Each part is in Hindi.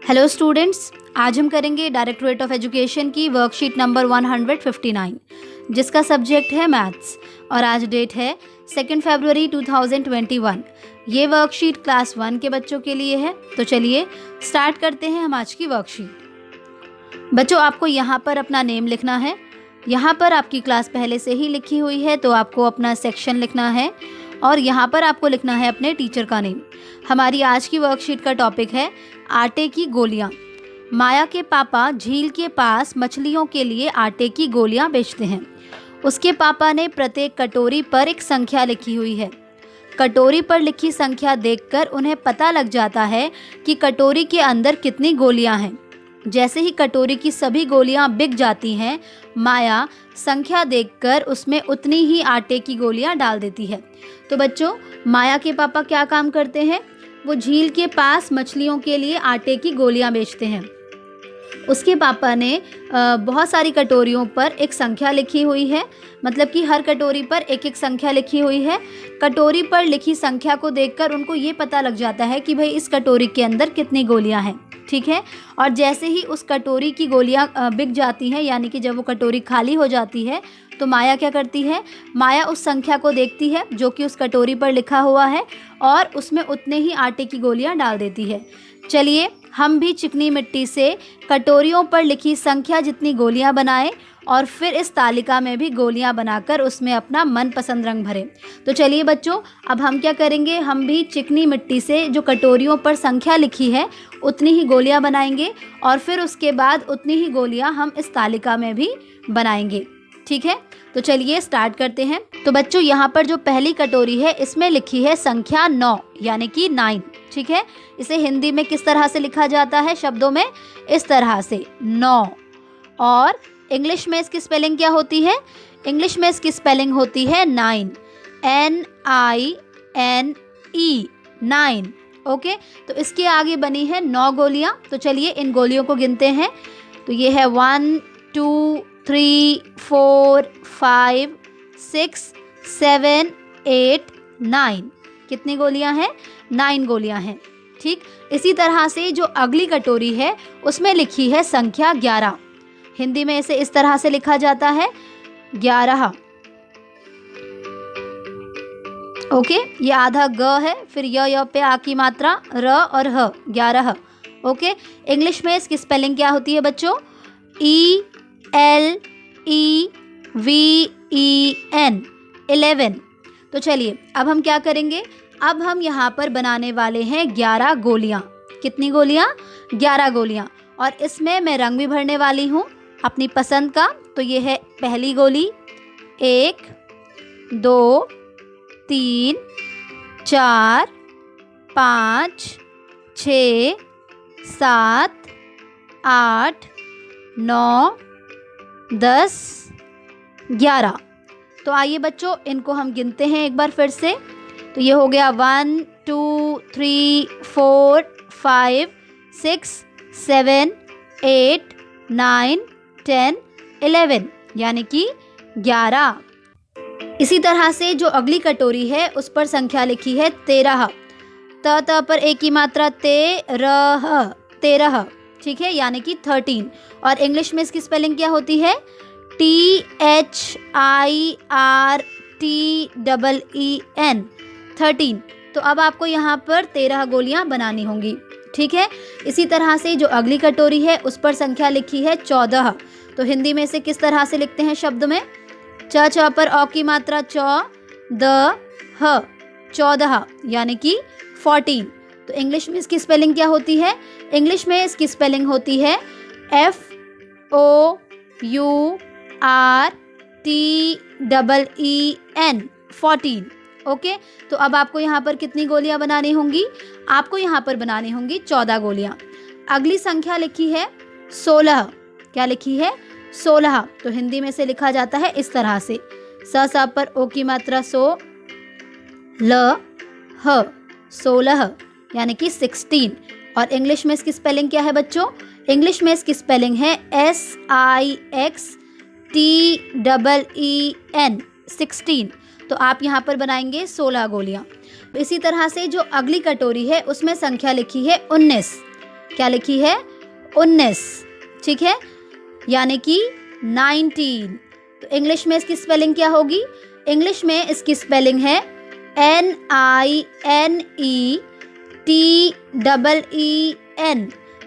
हेलो स्टूडेंट्स, आज हम करेंगे डायरेक्टरेट ऑफ एजुकेशन की वर्कशीट नंबर 159 जिसका सब्जेक्ट है मैथ्स और आज डेट है 2 फरवरी 2021। ये वर्कशीट क्लास 1 के बच्चों के लिए है। तो चलिए स्टार्ट करते हैं हम आज की वर्कशीट। बच्चों, आपको यहाँ पर अपना नेम लिखना है। यहाँ पर आपकी क्लास पहले से ही लिखी हुई है, तो आपको अपना सेक्शन लिखना है और यहाँ पर आपको लिखना है अपने टीचर का नेम। हमारी आज की वर्कशीट का टॉपिक है आटे की गोलियाँ। माया के पापा झील के पास मछलियों के लिए आटे की गोलियाँ बेचते हैं। उसके पापा ने प्रत्येक कटोरी पर एक संख्या लिखी हुई है। कटोरी पर लिखी संख्या देखकर उन्हें पता लग जाता है कि कटोरी के अंदर कितनी गोलियाँ हैं। जैसे ही कटोरी की सभी गोलियां बिक जाती हैं, माया संख्या देखकर उसमें उतनी ही आटे की गोलियां डाल देती है। तो बच्चों, माया के पापा क्या काम करते हैं? वो झील के पास मछलियों के लिए आटे की गोलियां बेचते हैं। उसके पापा ने बहुत सारी कटोरियों पर एक संख्या लिखी हुई है, मतलब कि हर कटोरी पर एक एक संख्या लिखी हुई है। कटोरी पर लिखी संख्या को देखकर उनको ये पता लग जाता है कि भाई इस कटोरी के अंदर कितनी गोलियां हैं, ठीक है। और जैसे ही उस कटोरी की गोलियां बिक जाती हैं, यानी कि जब वो कटोरी खाली हो जाती है, तो माया क्या करती है? माया उस संख्या को देखती है जो कि उस कटोरी पर लिखा हुआ है और उसमें उतने ही आटे की गोलियां डाल देती है। चलिए हम भी चिकनी मिट्टी से कटोरियों पर लिखी संख्या जितनी गोलियां बनाएं और फिर इस तालिका में भी गोलियां बनाकर उसमें अपना मनपसंद रंग भरें। तो चलिए बच्चों, अब हम क्या करेंगे? हम भी चिकनी मिट्टी से जो कटोरियों पर संख्या लिखी है उतनी ही गोलियां बनाएंगे और फिर उसके बाद उतनी ही गोलियां हम इस तालिका में भी बनाएंगे, ठीक है। तो चलिए स्टार्ट करते हैं। तो बच्चों, यहाँ पर जो पहली कटोरी है इसमें लिखी है संख्या 9, यानी कि 9, ठीक है। इसे हिंदी में किस तरह से लिखा जाता है? शब्दों में इस तरह से 9। और इंग्लिश में इसकी स्पेलिंग क्या होती है? इंग्लिश में इसकी स्पेलिंग होती है 9, NINE, 9। ओके, तो इसके आगे बनी है 9 गोलियां। तो चलिए इन गोलियों को गिनते हैं। तो ये है 1 2 3 4 5 6 7 8 9। कितनी गोलियां हैं? 9 गोलियां हैं, ठीक। इसी तरह से जो अगली कटोरी है उसमें लिखी है संख्या 11। हिंदी में इसे इस तरह से लिखा जाता है 11। ओके, ये आधा ग है, फिर य पे आ की मात्रा र और ह, 11। ओके, इंग्लिश में इसकी स्पेलिंग क्या होती है बच्चों? ELEVEN, 11। तो चलिए अब हम क्या करेंगे? अब हम यहाँ पर बनाने वाले हैं 11 गोलियाँ। कितनी गोलियाँ? 11 गोलियाँ। और इसमें मैं रंग भी भरने वाली हूँ अपनी पसंद का। तो ये है पहली गोली, 1 2 3 4 5 6 7 8 9 10 11। तो आइए बच्चों, इनको हम गिनते हैं एक बार फिर से। तो ये हो गया 1 2 3 4 5 6 7 8 9 10 11, यानी कि 11। इसी तरह से जो अगली कटोरी है उस पर संख्या लिखी है 13। त पर एक ही मात्रा, 13, ठीक है, यानी कि 13। और इंग्लिश में इसकी स्पेलिंग क्या होती है? THIRTEEN, 13। तो अब आपको यहाँ पर 13 गोलियाँ बनानी होंगी, ठीक है। इसी तरह से जो अगली कटोरी है उस पर संख्या लिखी है 14। तो हिंदी में इसे किस तरह से लिखते हैं शब्द में? च पर औ की मात्रा, चौ द ह, 14, यानी कि 14। तो इंग्लिश में इसकी स्पेलिंग क्या होती है? इंग्लिश में इसकी स्पेलिंग होती है FOURTEEN, 14। ओके, तो अब आपको यहाँ पर कितनी गोलियाँ बनानी होंगी? आपको यहाँ पर बनानी होंगी 14 गोलियाँ। अगली संख्या लिखी है 16। क्या लिखी है? 16। तो हिंदी में से लिखा जाता है इस तरह से, स पर ओ की मात्रा, सो ल ह, 16, यानी कि 16। और इंग्लिश में इसकी स्पेलिंग क्या है बच्चों? इंग्लिश में इसकी स्पेलिंग है SIXTEEN, 16। तो आप यहाँ पर बनाएंगे 16 गोलियाँ। इसी तरह से जो अगली कटोरी है उसमें संख्या लिखी है 19। क्या लिखी है? 19, ठीक है, यानी कि 19। तो इंग्लिश में इसकी स्पेलिंग क्या होगी? इंग्लिश में इसकी स्पेलिंग है NINETEEN,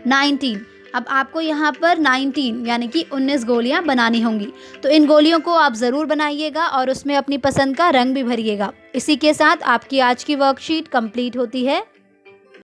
19। अब आपको यहाँ पर 19 यानी कि 19 गोलियाँ बनानी होंगी। तो इन गोलियों को आप ज़रूर बनाइएगा और उसमें अपनी पसंद का रंग भी भरिएगा। इसी के साथ आपकी आज की वर्कशीट कंप्लीट होती है।